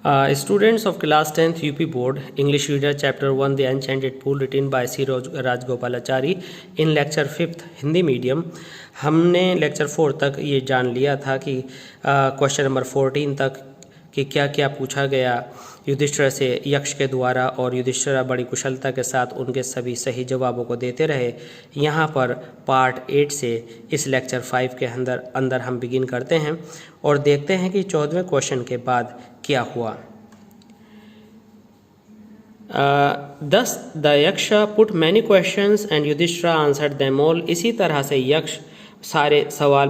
Students of class 10th UP Board, English Reader Chapter 1 The Enchanted Pool written by C. Rajgopalachari in Lecture 5th Hindi medium. हमने lecture 4 तक ये जान लिया था कि क्वेश्चन नंबर 14 तक कि क्या क्या पूछा गया युधिष्ठिर से यक्ष के द्वारा, और युधिष्ठिर बड़ी कुशलता के साथ उनके सभी सही जवाबों को देते रहे। यहाँ पर पार्ट 8 से इस लेक्चर 5 के अंदर हम बिगिन करते हैं और देखते हैं कि 14वें क्वेश्चन के बाद क्या हुआ। Thus the Yaksha put many questions and Yudhishthira answered them all। इसी तरह से यक्ष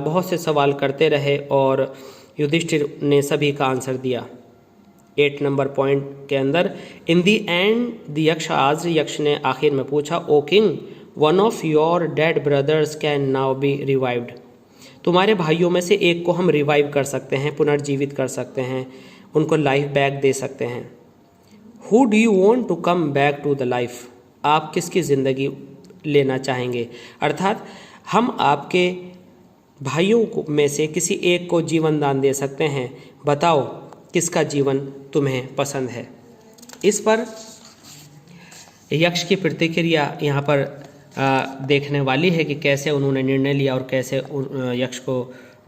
बहुत से सवाल करते रहे और युधिष्ठिर ने सभी का आंसर दिया। 8 नंबर पॉइंट के अंदर in the end the Yaksha asked, Yaksha ने आखिर में पूछा, O king one of your dead brothers can now be revived. तुम्हारे भाइयों में से एक को हम रिवाइव कर सकते हैं, पुनर्जीवित कर सकते हैं, उनको लाइफ बैक दे सकते हैं। Who do you want to come back to the life. आप किसकी ज़िंदगी लेना चाहेंगे, अर्थात हम आपके भाइयों में से किसी एक को जीवन दान दे सकते हैं, बताओ किसका जीवन तुम्हें पसंद है। इस पर यक्ष की प्रतिक्रिया यहाँ पर देखने वाली है कि कैसे उन्होंने निर्णय लिया और कैसे यक्ष को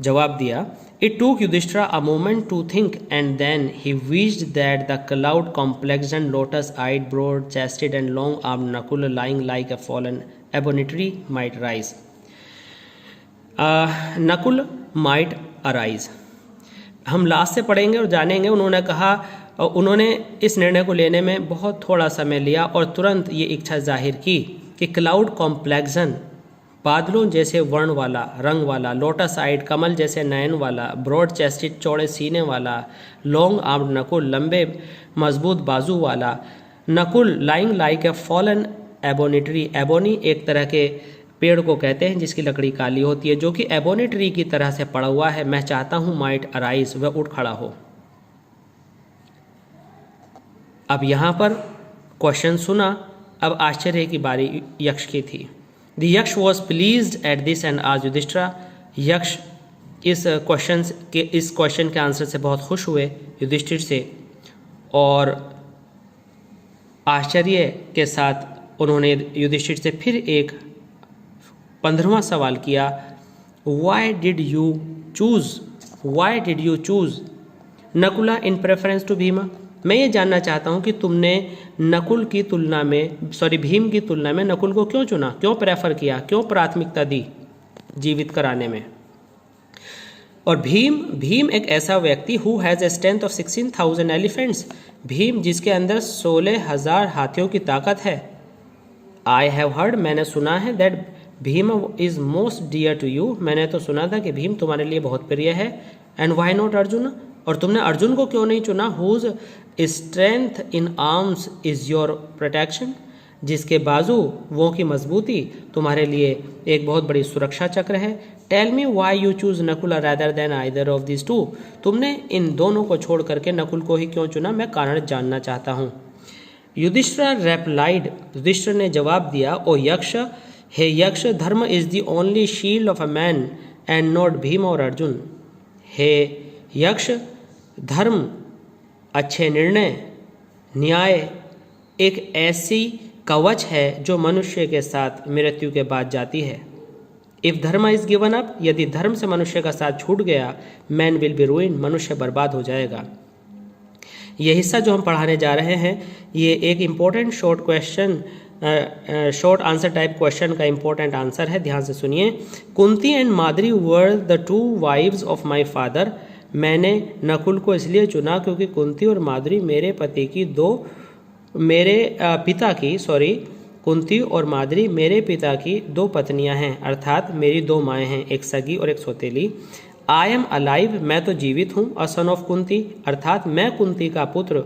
जवाब दिया। It took Yudhishthira a moment to think and then he wished that the cloud complexion lotus eyed broad chested and long arm Nakul lying like a fallen ebony tree might rise. Nakul might arise, हम last से पढ़ेंगे और जानेंगे। उन्होंने कहा, उन्होंने इस निर्णय को लेने में बहुत थोड़ा समय लिया और तुरंत ये इच्छा जाहिर की कि क्लाउड कॉम्प्लेक्सन बादलों जैसे वर्ण वाला, रंग वाला, लोटस आइड कमल जैसे नयन वाला, ब्रॉड चेस्टेड चौड़े सीने वाला, लॉन्ग आर्म नकुल लंबे मजबूत बाजू वाला, Nakul lying like a fallen ebony tree. Ebony एक तरह के पेड़ को कहते हैं जिसकी लकड़ी काली होती है, जो कि एबोनी ट्री की तरह से पड़ा हुआ है। मैं चाहता हूं माइट अराइज, वह उठ खड़ा हो। अब यहां पर क्वेश्चन सुना, अब आश्चर्य की बारी यक्ष की थी। The Yaksha was pleased at this and आज युधिष्ठिर। यक्ष इस क्वेश्चन के आंसर से बहुत खुश हुए युधिष्ठिर से, और आश्चर्य के साथ उन्होंने युधिष्ठिर से फिर एक 15वां सवाल किया, why did you choose Nakula in preference to Bhima. मैं ये जानना चाहता हूँ कि तुमने भीम की तुलना में नकुल को क्यों चुना, क्यों प्रेफर किया, क्यों प्राथमिकता दी जीवित कराने में। और भीम एक ऐसा व्यक्ति who has a strength of 16,000 elephants, Bhim जिसके अंदर 16,000 हाथियों की ताकत है। आई हैव हर्ड, मैंने सुना है, that Bhim is most dear to you, मैंने तो सुना था कि भीम तुम्हारे लिए बहुत प्रिय है। एंड वाई नॉट अर्जुन, और तुमने अर्जुन को क्यों नहीं चुना। Whose strength in arms is your protection, जिसके बाजुओं की मजबूती तुम्हारे लिए एक बहुत बड़ी सुरक्षा चक्र है। Tell me why you choose Nakul rather than either of this two, तुमने इन दोनों को छोड़ करके नकुल को ही क्यों चुना, मैं कारण जानना चाहता हूँ। युधिष्ठिर रेप्लाइड, युधिष्ठिर ने जवाब दिया, ओ यक्ष, हे यक्ष, धर्म is the only shield of a man and not Bhim और अर्जुन। हे यक्ष, धर्म, अच्छे निर्णय, न्याय एक ऐसी कवच है जो मनुष्य के साथ मृत्यु के बाद जाती है। इफ धर्म इज गिवन अप, यदि धर्म से मनुष्य का साथ छूट गया, मैन विल बी रूइंड, मनुष्य बर्बाद हो जाएगा। ये हिस्सा जो हम पढ़ाने जा रहे हैं, ये एक important short answer type question का इम्पोर्टेंट आंसर है, ध्यान से सुनिए। Kunti and Madri were the 2 wives of my father. मैंने नकुल को इसलिए चुना क्योंकि कुंती और माद्री कुंती और माद्री मेरे पिता की 2 पत्नियां हैं, अर्थात मेरी 2 माएँ हैं, एक सगी और एक सौतेली। आई एम अलाइव, मैं तो जीवित हूँ। अ सन ऑफ कुंती, अर्थात मैं कुंती का पुत्र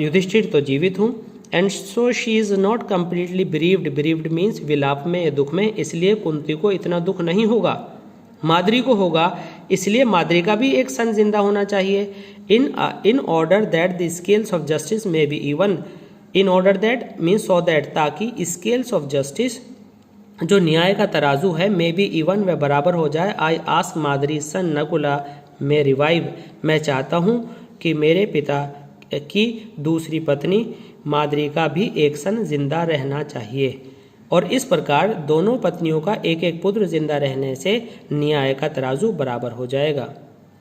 युधिष्ठिर तो जीवित हूँ। And so she is not completely bereaved means विलाप में या दुख में, इसलिए कुंती को इतना दुख नहीं होगा, माद्री को होगा, इसलिए माद्री का भी एक सन जिंदा होना चाहिए। In order that the scales of justice may be even, in order that means so that, ताकि स्केल्स ऑफ जस्टिस जो न्याय का तराजू है, मे बी इवन व बराबर हो जाए। आई आस्क माद्री सन नकुला में रिवाइव, मैं चाहता हूँ कि मेरे पिता की दूसरी पत्नी माद्री का भी एक सन जिंदा रहना चाहिए, और इस प्रकार दोनों पत्नियों का एक एक पुत्र जिंदा रहने से न्याय का तराजू बराबर हो जाएगा।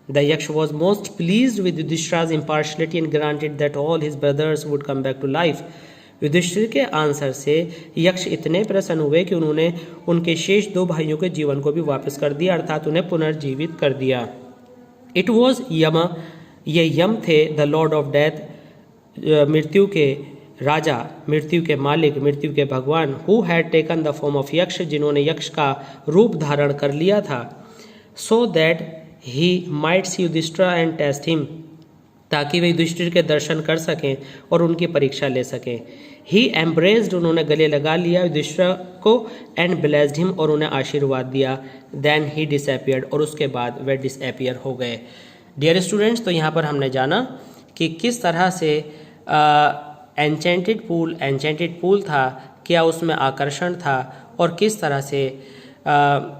The Yaksha was most pleased with Yudhishthira's impartiality and granted that all his brothers would come back to life. Yudhishthir के आंसर से यक्ष इतने प्रसन्न हुए कि उन्होंने उनके शेष दो भाइयों के जीवन को भी वापस कर दिया, अर्थात उन्हें पुनर्जीवित कर दिया। इट वॉज यम, ये यम थे, द लॉर्ड ऑफ डेथ, मृत्यु के राजा, मृत्यु के मालिक, मृत्यु के भगवान, who had taken the form of Yaksha, जिन्होंने यक्ष का रूप धारण कर लिया था, so that he might see Yudhishthira and test him, ताकि वे युधिष्ठिर के दर्शन कर सकें और उनकी परीक्षा ले सकें। ही एम्ब्रेस्ड, उन्होंने गले लगा लिया युधिष्ठिर को, एंड ब्लेस्ड हिम, और उन्हें आशीर्वाद दिया। देन ही डिसअपियर्ड, और उसके बाद वे डिसअपियर हो गए। डियर स्टूडेंट्स, तो यहाँ पर हमने जाना कि किस तरह से एन्चेंटेड पूल था, क्या उसमें आकर्षण था, और किस तरह से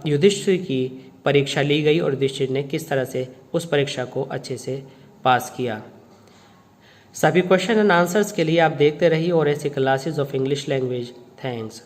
युधिष्ठिर की परीक्षा ली गई और युधिष्ठिर ने किस तरह से उस परीक्षा को अच्छे से पास किया। सभी क्वेश्चन एंड आंसर्स के लिए आप देखते रहिए और ऐसी classes of English language. Thanks.